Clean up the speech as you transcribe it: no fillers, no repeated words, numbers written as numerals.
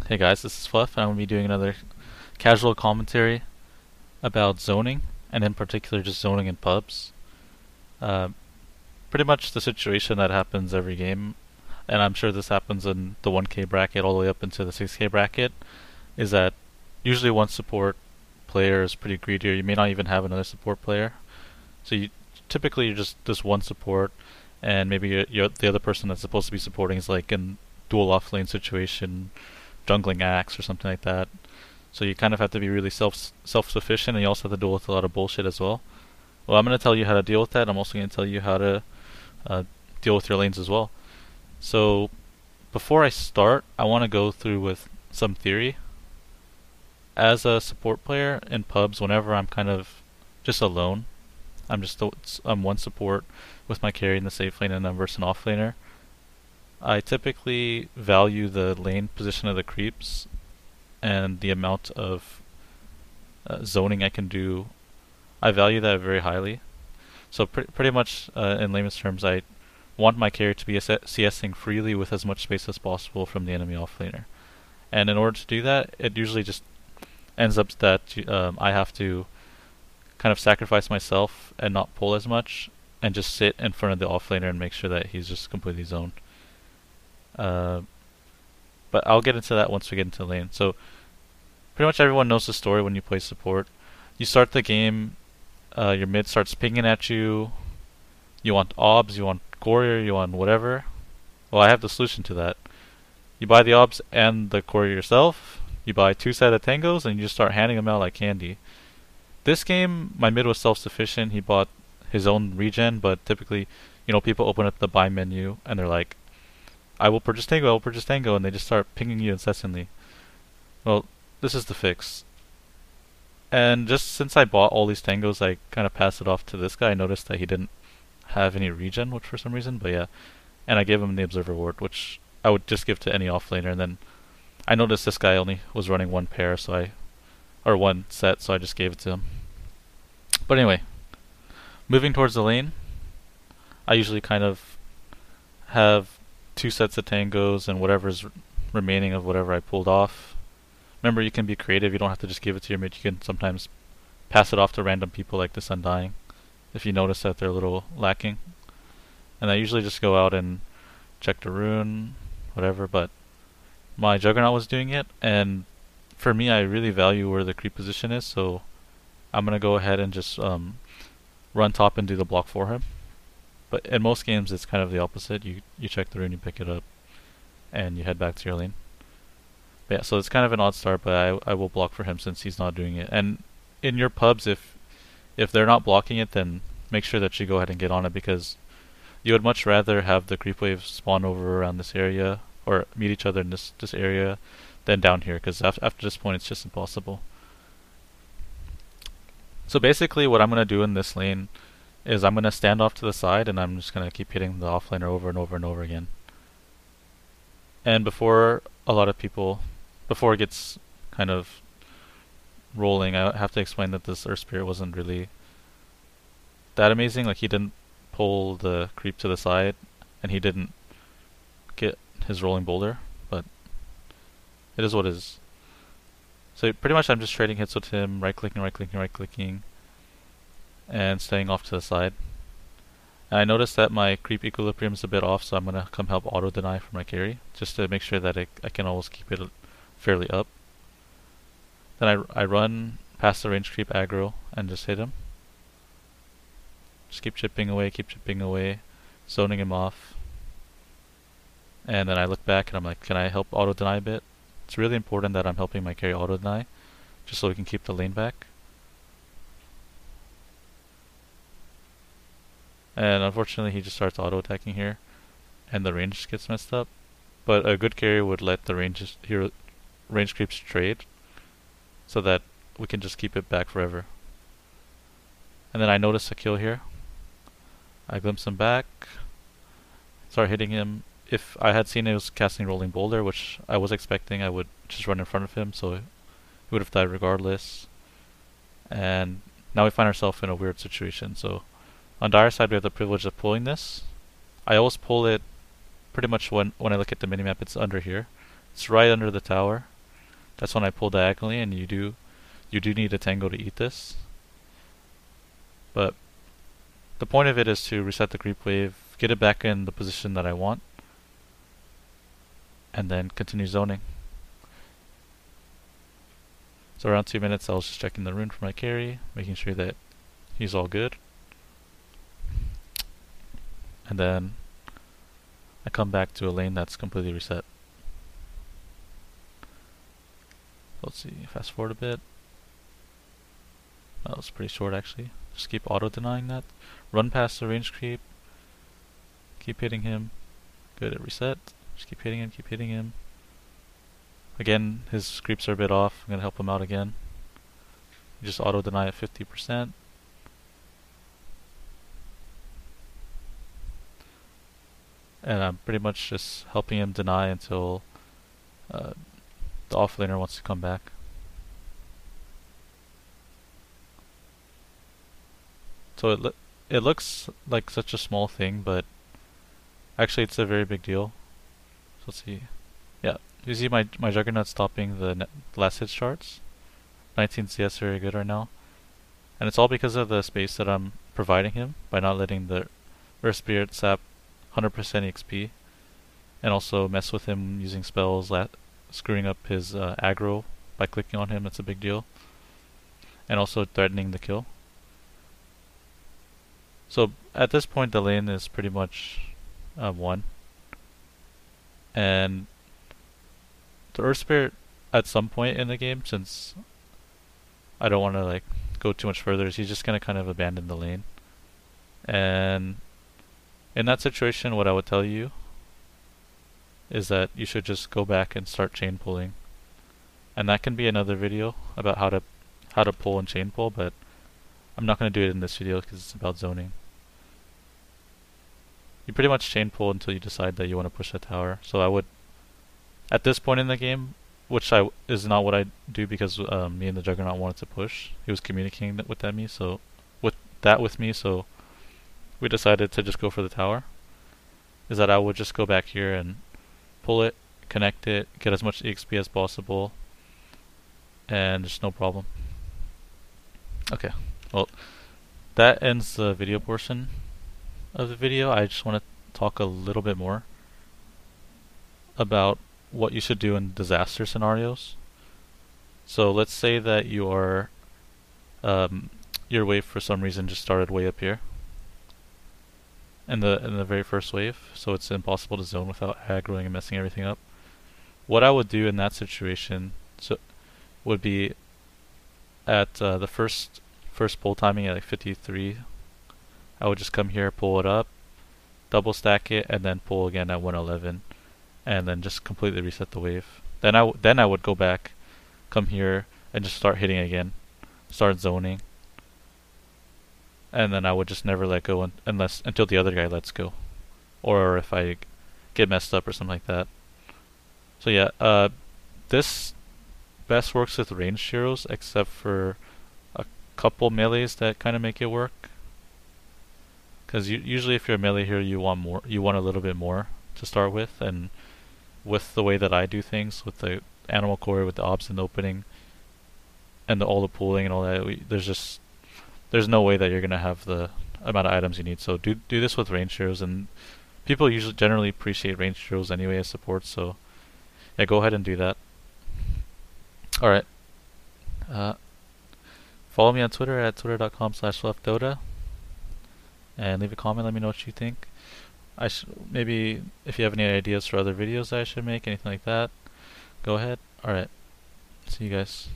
Hey guys, this is Fluff, and I'm going to be doing another casual commentary about zoning, and in particular just zoning in pubs. Uh, Pretty much the situation that happens every game, and I'm sure this happens in the 1K bracket all the way up into the 6K bracket, is that usually one support player is pretty greedy, or you may not even have another support player. So typically you're just this one support, and maybe the other person that's supposed to be supporting is like in dual off lane situation, jungling axe or something like that. So you kind of have to be really self sufficient, and you also have to deal with a lot of bullshit as well. Well, I'm going to tell you how to deal with that. I'm also going to tell you how to uh, deal with your lanes as well. So before I start, I want to go through with some theory. As a support player in pubs, whenever I'm kind of just alone, I'm one support with my carry in the safe lane and I'm versus an off laner. I typically value the lane position of the creeps and the amount of zoning I can do. I value that very highly. So pretty much in layman's terms, I want my carry to be CSing freely with as much space as possible from the enemy offlaner. And in order to do that, it usually just ends up that I have to kind of sacrifice myself and not pull as much and just sit in front of the offlaner and make sure that he's just completely zoned. But I'll get into that once we get into the lane. So pretty much everyone knows the story when you play support. You start the game, your mid starts pinging at you. You want obs, you want courier, you want whatever. Well, I have the solution to that. You buy the obs and the courier yourself. You buy 2 set of tangos and you just start handing them out like candy. This game, my mid was self-sufficient. He bought his own regen, but typically, people open up the buy menu and they're like, I will purchase tango, and they just start pinging you incessantly. Well, this is the fix. And just since I bought all these tangos, I kind of passed it off to this guy. I noticed that he didn't have any regen, which for some reason, but yeah. And I gave him the observer ward, which I would just give to any offlaner. And then I noticed this guy only was running one pair, or one set, so I just gave it to him. But anyway, moving towards the lane, I usually kind of have 2 sets of tangos and whatever's remaining of whatever I pulled off. Remember, you can be creative. You don't have to just give it to your mid. You can sometimes pass it off to random people like this Undying if you notice that they're a little lacking. And I usually just go out and check the rune, whatever, but my Juggernaut was doing it, and for me, I really value where the creep position is, so I'm going to go ahead and just run top and do the block for him. But in most games, it's kind of the opposite. You check the rune, you pick it up, and you head back to your lane. But yeah, so it's kind of an odd start, but I will block for him since he's not doing it. And in your pubs, if they're not blocking it, then make sure that you go ahead and get on it, because you would much rather have the creep wave spawn over around this area or meet each other in this area than down here, because after this point, it's just impossible. So basically, what I'm going to do in this lane is I'm going to stand off to the side, and I'm just going to keep hitting the offlaner over and over and over again. And before it gets kind of rolling, I have to explain that this Earth Spirit wasn't really that amazing. Like, he didn't pull the creep to the side, and he didn't get his rolling boulder, but it is what it is. So pretty much I'm just trading hits with him, right-clicking, and staying off to the side. And I noticed that my creep equilibrium is a bit off, so I'm going to come help auto-deny for my carry, just to make sure that I can always keep it fairly up. Then I run past the range creep aggro and just hit him. Just keep chipping away, zoning him off. And then I look back and I'm like, can I help auto-deny a bit? It's really important that I'm helping my carry auto-deny, just so we can keep the lane back. And unfortunately he just starts auto-attacking here, and the range just gets messed up. But a good carry would let the range creeps trade, so that we can just keep it back forever. And then I notice a kill here. I glimpse him back, start hitting him. If I had seen he was casting Rolling Boulder, which I was expecting, I would just run in front of him, so he would have died regardless. And now we find ourselves in a weird situation. So on Dire side, we have the privilege of pulling this. I always pull it pretty much when I look at the minimap, it's under here. It's right under the tower. that's when I pull diagonally, and you do need a tango to eat this. But the point of it is to reset the creep wave, get it back in the position that I want, and then continue zoning. So around 2 minutes I was just checking the rune for my carry, making sure that he's all good. And then I come back to a lane that's completely reset. Let's see, fast forward a bit. That was pretty short actually. Just keep auto denying that. Run past the range creep. Keep hitting him. Good at reset. Just keep hitting him, keep hitting him. Again, his creeps are a bit off. I'm gonna help him out again. Just auto deny at 50%. And I'm pretty much just helping him deny until the offlaner wants to come back. So it looks like such a small thing, but actually it's a very big deal. So let's see. Yeah, you see my Juggernaut stopping the last hit charts. 19 CS, very good right now. And it's all because of the space that I'm providing him by not letting the Earth Spirit sap 100% EXP, and also mess with him using spells, screwing up his aggro by clicking on him. That's a big deal. And also threatening the kill. So at this point the lane is pretty much won. And the Earth Spirit at some point in the game, since I don't want to like go too much further, he's just going to kind of abandon the lane. And in that situation, what I would tell you is that you should just go back and start chain pulling. And that can be another video about how to pull and chain pull, but I'm not going to do it in this video because it's about zoning. You pretty much chain pull until you decide that you want to push the tower. So I would, at this point in the game, which is not what I do because me and the Juggernaut wanted to push. He was communicating that with me, so we decided to just go for the tower. Is that I would just go back here and pull it, connect it, get as much EXP as possible, and just no problem. Okay, well, that ends the video portion of the video. I just want to talk a little bit more about what you should do in disaster scenarios. So let's say that you are your wave for some reason just started way up here in the very first wave, so it's impossible to zone without aggroing and messing everything up. What I would do in that situation would be at the first pull timing at like 53, I would just come here, pull it up, double stack it, and then pull again at 111, and then just completely reset the wave. Then I would go back, come here, and just start hitting again, start zoning, and then I would just never let go until the other guy lets go, or if I get messed up or something like that. So yeah, this best works with ranged heroes, except for a couple melees that kind of make it work. Because usually if you're a melee hero, you want a little bit more to start with, and with the way that I do things, with the animal core, with the obs in the opening, and all the pooling and all that, there's no way that you're gonna have the amount of items you need. So do this with ranged heroes, and people usually generally appreciate ranged heroes anyway as support. So yeah, go ahead and do that. All right. Follow me on Twitter at twitter.com/FluffDota, and leave a comment. Let me know what you think. Maybe if you have any ideas for other videos that I should make, anything like that, go ahead. All right. See you guys.